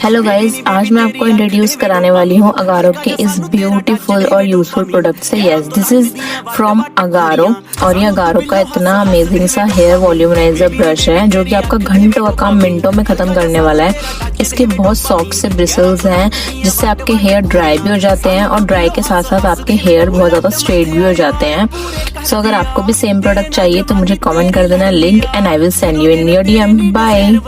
Hello guys, आज मैं आपको इंट्रोड्यूस कराने वाली हूँ अगारो के इस ब्यूटीफुल और यूजफुल प्रोडक्ट से। Yes, this is from Agaro और ये अगारो का इतना अमेजिंग सा हेयर वॉल्यूमराइजर ब्रश है जो कि आपका घंटों का काम मिनटों में खत्म करने वाला है। इसके बहुत सॉफ्ट से ब्रिसल्स हैं जिससे आपके हेयर ड्राई भी हो जाते हैं और ड्राई के साथ साथ आपके हेयर बहुत ज़्यादा स्ट्रेट भी हो जाते हैं। सो अगर आपको भी सेम प्रोडक्ट चाहिए तो मुझे कमेंट कर देना link and I will send you in your DM. Bye.